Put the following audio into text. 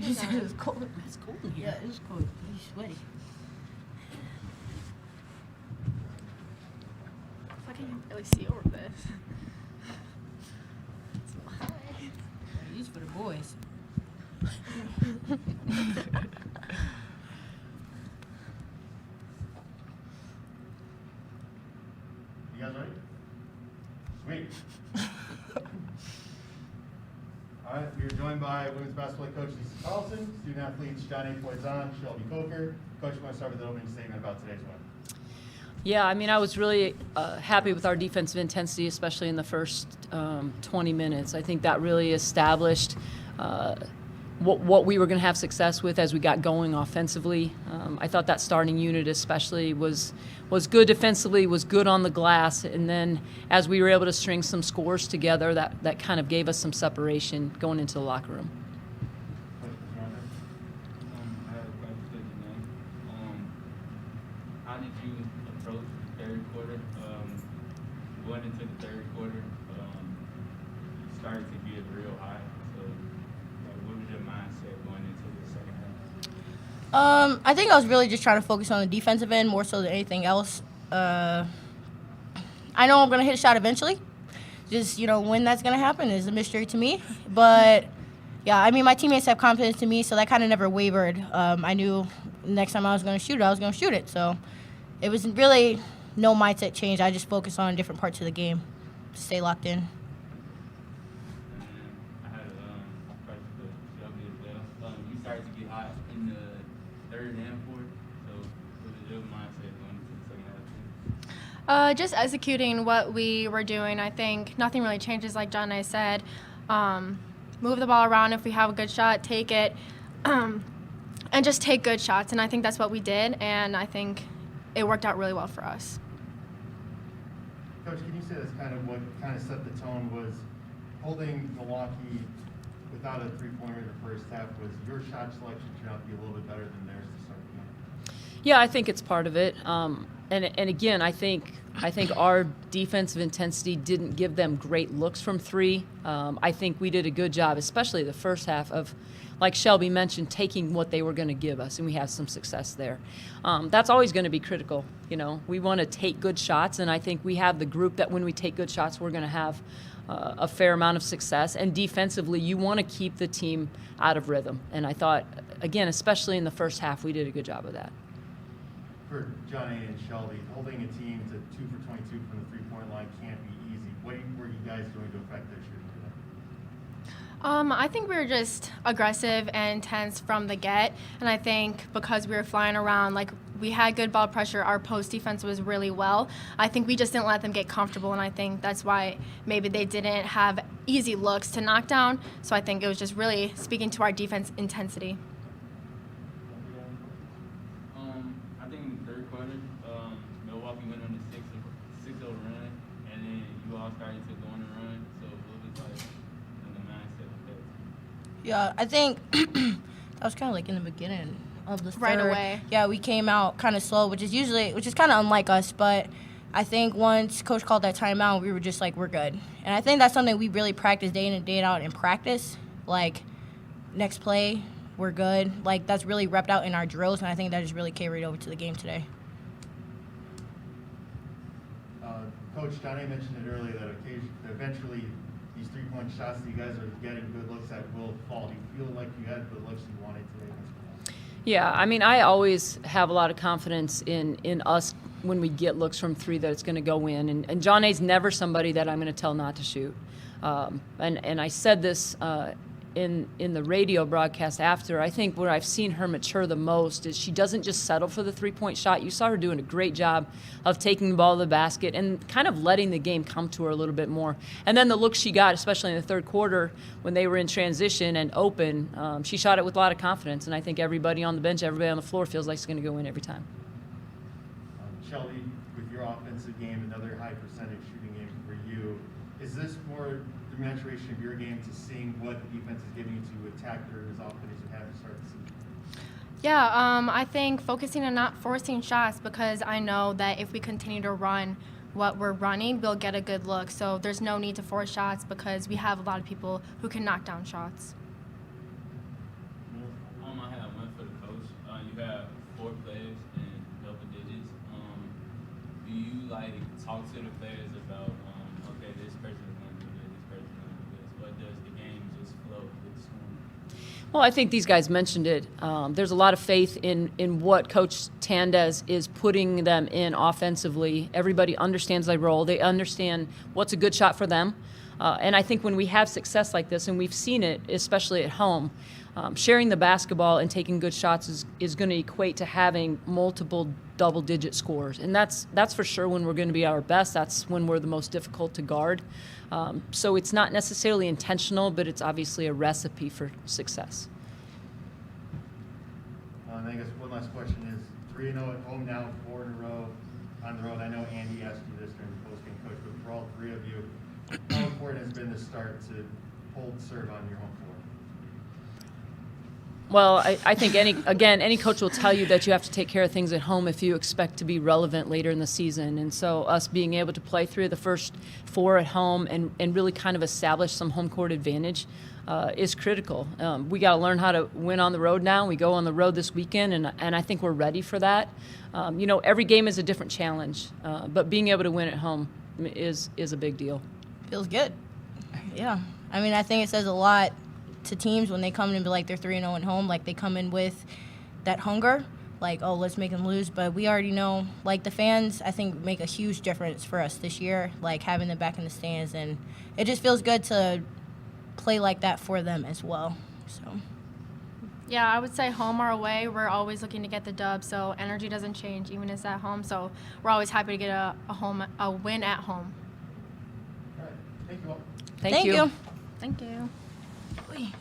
He said it was cold. It's cold in here. Yeah, it's cold. He's sweaty. I can't really see over this. These for the boys. You guys ready? Sweet. All right, we are joined by women's basketball coach Lisa Carlsen, student athletes Johnny Poizon, Shelby Coker. Coach, you want to start with the opening statement about today's win? Yeah, I mean, I was really happy with our defensive intensity, especially in the first 20 minutes. I think that really established what we were going to have success with as we got going offensively. I thought that starting unit especially was good defensively, was good on the glass, and then as we were able to string some scores together, that kind of gave us some separation going into the locker room. I have a question for Janae. How did you approach the third quarter? Going into the third quarter, you started to get real high. So, what was your mindset going into the second half? I think I was really just trying to focus on the defensive end more so than anything else. I know I'm going to hit a shot eventually. Just, when that's going to happen is a mystery to me. But, yeah, I mean, my teammates have confidence in me, so that kind of never wavered. I knew next time I was going to shoot it, I was going to shoot it. So it was really no mindset change. I just focused on different parts of the game to stay locked in. And I had a question for Shelby as well. You started to get hot in the third and fourth. So what was your mindset going into the second half? Just executing what we were doing. I think nothing really changes, like John and I said. Move the ball around. If we have a good shot, take it, and just take good shots. And I think that's what we did, and I think it worked out really well for us. Coach, can you say that's kind of what kind of set the tone was holding Milwaukee without a three-pointer in the first half? Was your shot selection turned out to be a little bit better than theirs to start the game? Yeah, I think it's part of it. And again, I think our defensive intensity didn't give them great looks from three. I think we did a good job, especially the first half, of, like Shelby mentioned, taking what they were going to give us, and we had some success there. That's always going to be critical. We want to take good shots, and I think we have the group that when we take good shots, we're going to have a fair amount of success. And defensively, you want to keep the team out of rhythm. And I thought, again, especially in the first half, we did a good job of that. For Johnny and Shelby, holding a team to 2 for 22 from the three-point line can't be easy. What were you guys doing to affect their shooting today? I think we were just aggressive and intense from the get, and I think because we were flying around, like, we had good ball pressure, our post defense was really well. I think we just didn't let them get comfortable, and I think that's why maybe they didn't have easy looks to knock down. So I think it was just really speaking to our defense intensity. I think in the third quarter, Milwaukee went on a 6-0 run, and then you all started to go on a run. So what was like the mindset with that? Yeah, I think that was kind of like in the beginning of the third. Right away. Yeah, we came out kind of slow, which is kind of unlike us. But I think once Coach called that timeout, we were just like, we're good. And I think that's something we really practice day in and day out in practice. Like, next play, we're good. Like, that's really repped out in our drills, and I think that just really carried over to the game today. Coach, Johnny mentioned it earlier that eventually these three-point shots that you guys are getting good looks at will fall. Do you feel like you had good looks you wanted today? Yeah, I mean, I always have a lot of confidence in us when we get looks from three that it's going to go in. And John A's never somebody that I'm going to tell not to shoot. And I said this in the radio broadcast after. I think where I've seen her mature the most is she doesn't just settle for the three-point shot. You saw her doing a great job of taking the ball to the basket and kind of letting the game come to her a little bit more. And then the looks she got, especially in the third quarter when they were in transition and open, she shot it with a lot of confidence. And I think everybody on the bench, everybody on the floor feels like it's going to go in every time. Shelby, with your offensive game, another high percentage shooting game for you, is this more the maturation of your game to seeing what the defense is giving you to attack her as often as you have to start the season? Yeah, I think focusing on not forcing shots, because I know that if we continue to run what we're running, we'll get a good look. So there's no need to force shots because we have a lot of people who can knock down shots. 4 players in double digits. Do you like talk to the players about okay, this person's gonna do this, this person's gonna do this, or does the game just flow with the scoring? Well, I think these guys mentioned it. There's a lot of faith in what Coach Tandez is putting them in offensively. Everybody understands their role. They understand what's a good shot for them. And I think when we have success like this, and we've seen it, especially at home, sharing the basketball and taking good shots is going to equate to having multiple double-digit scores. And that's for sure when we're going to be our best. That's when we're the most difficult to guard. So it's not necessarily intentional, but it's obviously a recipe for success. And I guess one last question is 3-0 at home now, 4 in a row on the road. I know Andy asked you this during the postgame, Coach, but for all 3 of you, how important has been the start to hold serve on your home floor? Well, I think any coach will tell you that you have to take care of things at home if you expect to be relevant later in the season. And so us being able to play through the first 4 at home and really kind of establish some home court advantage is critical. We got to learn how to win on the road now. We go on the road this weekend, and I think we're ready for that. Every game is a different challenge, but being able to win at home is a big deal. Feels good. Yeah. I mean, I think it says a lot to teams when they come in and be like they're 3-0 at home. Like, they come in with that hunger, like, oh, let's make them lose. But we already know, like, the fans, I think, make a huge difference for us this year, like, having them back in the stands. And it just feels good to play like that for them as well. So. Yeah, I would say home or away, we're always looking to get the dub, so energy doesn't change even if it's at home. So we're always happy to get a win at home. All right. Thank you all. Thank you. Thank you. Oy.